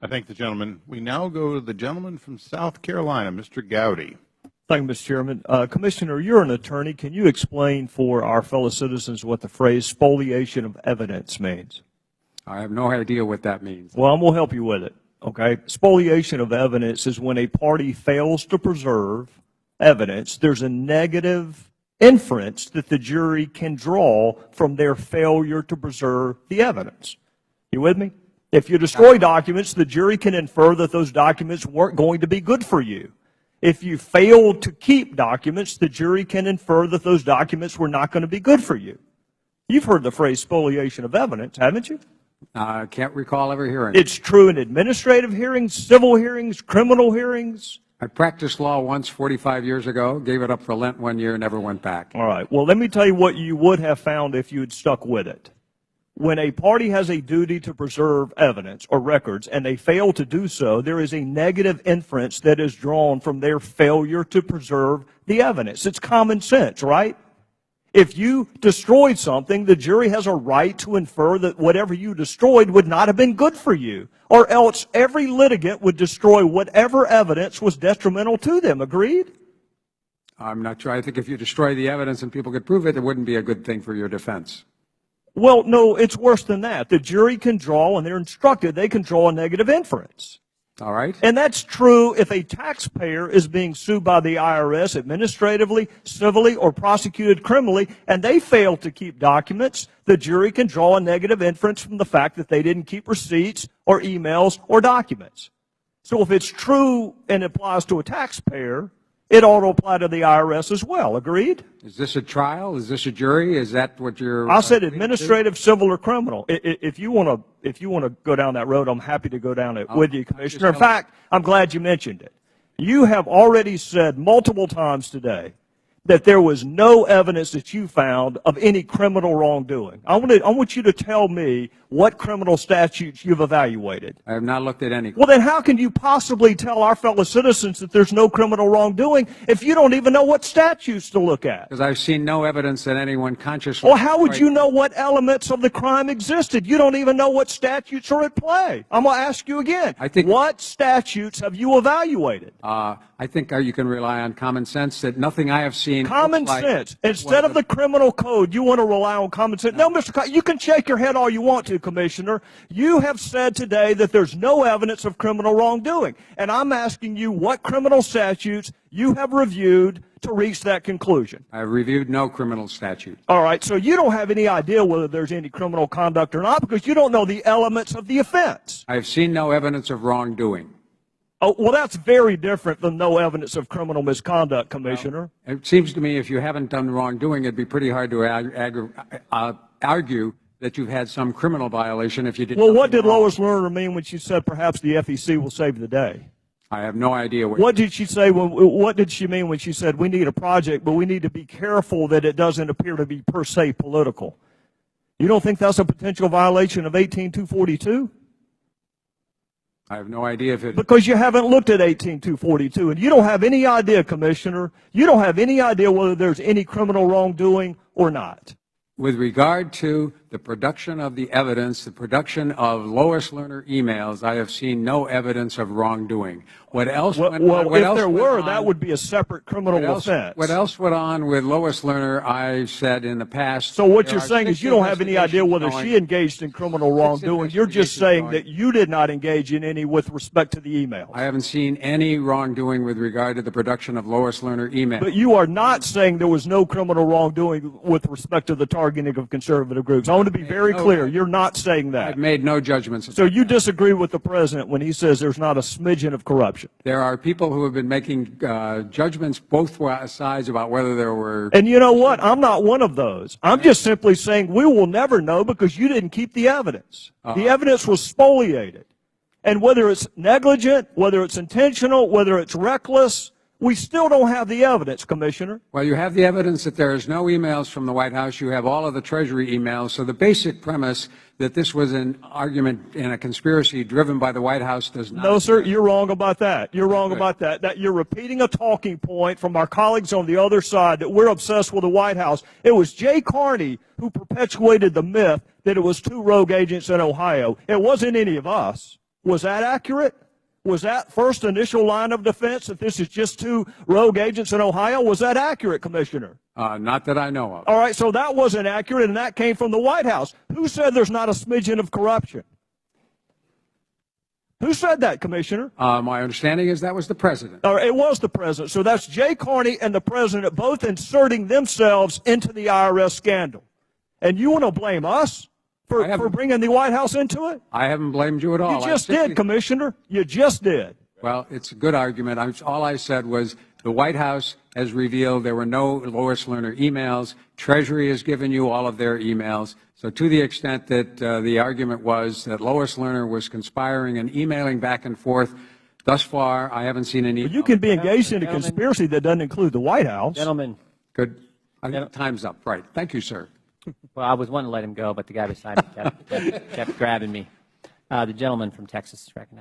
I thank the gentleman. We now go to the gentleman from South Carolina, Mr. Gowdy. Thank you, Mr. Chairman. Commissioner, you're an attorney. Can you explain for our fellow citizens what the phrase spoliation of evidence means? I have no idea what that means. Well, I'm going to help you with it. Okay? Spoliation of evidence is when a party fails to preserve evidence. There's a negative inference that the jury can draw from their failure to preserve the evidence. You with me? If you destroy documents, the jury can infer that those documents weren't going to be good for you. If you failed to keep documents, the jury can infer that those documents were not going to be good for you. You've heard the phrase spoliation of evidence, haven't you? I can't recall ever hearing it. It's true in administrative hearings, civil hearings, criminal hearings. I practiced law once 45 years ago, gave it up for Lent one year, never went back. All right. Well, let me tell you what you would have found if you had stuck with it. When a party has a duty to preserve evidence or records and they fail to do so, there is a negative inference that is drawn from their failure to preserve the evidence. It's common sense, right? If you destroyed something, the jury has a right to infer that whatever you destroyed would not have been good for you, or else every litigant would destroy whatever evidence was detrimental to them. Agreed? I'm not sure. I think if you destroy the evidence and people could prove it, it wouldn't be a good thing for your defense. Well, no, it's worse than that. The jury can draw, and they're instructed, they can draw a negative inference. All right. And that's true if a taxpayer is being sued by the IRS administratively, civilly, or prosecuted criminally, and they fail to keep documents, the jury can draw a negative inference from the fact that they didn't keep receipts or emails or documents. So if it's true and applies to a taxpayer, it ought to apply to the IRS as well. Agreed? Is this a trial? Is this a jury? Is that what you're... I said administrative, civil, or criminal. If you want to go down that road, I'm happy to go down it with you, Commissioner. In fact, I'm glad you mentioned it. You have already said multiple times today that there was no evidence that you found of any criminal wrongdoing. I want you to tell me what criminal statutes you've evaluated. I have not looked at any. Well, then how can you possibly tell our fellow citizens that there's no criminal wrongdoing if you don't even know what statutes to look at? Because I've seen no evidence that anyone consciously... Well, how would you know what elements of the crime existed? You don't even know what statutes are at play. I'm going to ask you again. What statutes have you evaluated? I think you can rely on common sense that nothing I have seen... Common sense. Instead of the criminal code, you want to rely on common sense. No, Mr. You can shake your head all you want to, Commissioner. You have said today that there's no evidence of criminal wrongdoing. And I'm asking you what criminal statutes you have reviewed to reach that conclusion. I've reviewed no criminal statute. All right, so you don't have any idea whether there's any criminal conduct or not because you don't know the elements of the offense. I've seen no evidence of wrongdoing. Oh, well, that's very different than no evidence of criminal misconduct, Commissioner. Well, it seems to me if you haven't done wrongdoing, it'd be pretty hard to argue that you've had some criminal violation if you did. Well, what did Lois Lerner mean when she said perhaps the FEC will save the day? I have no idea. What did she say? What did she mean when she said we need a project, but we need to be careful that it doesn't appear to be per se political? You don't think that's a potential violation of 18242? I have no idea if it... Because you haven't looked at 18242, and you don't have any idea, Commissioner. You don't have any idea whether there's any criminal wrongdoing or not. With regard to the production of the evidence, the production of Lois Lerner emails, I have seen no evidence of wrongdoing. What else? If there were, that would be a separate criminal offense. What else went on with Lois Lerner? I said in the past. So what you're saying is you don't have any idea whether she engaged in criminal wrongdoing. You're just saying that you did not engage in any with respect to the emails. I haven't seen any wrongdoing with regard to the production of Lois Lerner emails. But you are not saying there was no criminal wrongdoing with respect to the targeting of conservative groups. I want to be very clear. You're not saying that. I've made no judgments. So you disagree with the president when he says there's not a smidgen of corruption. There are people who have been making judgments both sides about whether there were... And you know what? I'm not one of those. I'm just simply saying we will never know because you didn't keep the evidence. The evidence was spoliated. And whether it's negligent, whether it's intentional, whether it's reckless, we still don't have the evidence, Commissioner. Well, you have the evidence that there is no emails from the White House. You have all of the Treasury emails. So the basic premise that this was an argument in a conspiracy driven by the White House does not... No, sir, you're wrong about that. You're wrong about that. That you're repeating a talking point from our colleagues on the other side that we're obsessed with the White House. It was Jay Carney who perpetuated the myth that it was two rogue agents in Ohio. It wasn't any of us. Was that accurate? Was that first initial line of defense that this is just two rogue agents in Ohio? Was that accurate, Commissioner? Not that I know of. All right, so that wasn't accurate, and that came from the White House. Who said there's not a smidgen of corruption? Who said that, Commissioner? My understanding is that was the president. Or it was the president. So that's Jay Carney and the president both inserting themselves into the IRS scandal. And you want to blame us for bringing the White House into it? I haven't blamed you at all. You just did, Commissioner. You just did. Well, it's a good argument. All I said was the White House has revealed there were no Lois Lerner emails. Treasury has given you all of their emails. So to the extent that the argument was that Lois Lerner was conspiring and emailing back and forth, thus far I haven't seen any. You can be engaged in a conspiracy that doesn't include the White House. Gentlemen. Good. Time's up. Right. Thank you, sir. Well, I was wanting to let him go, but the guy beside me kept grabbing me. The gentleman from Texas is recognized.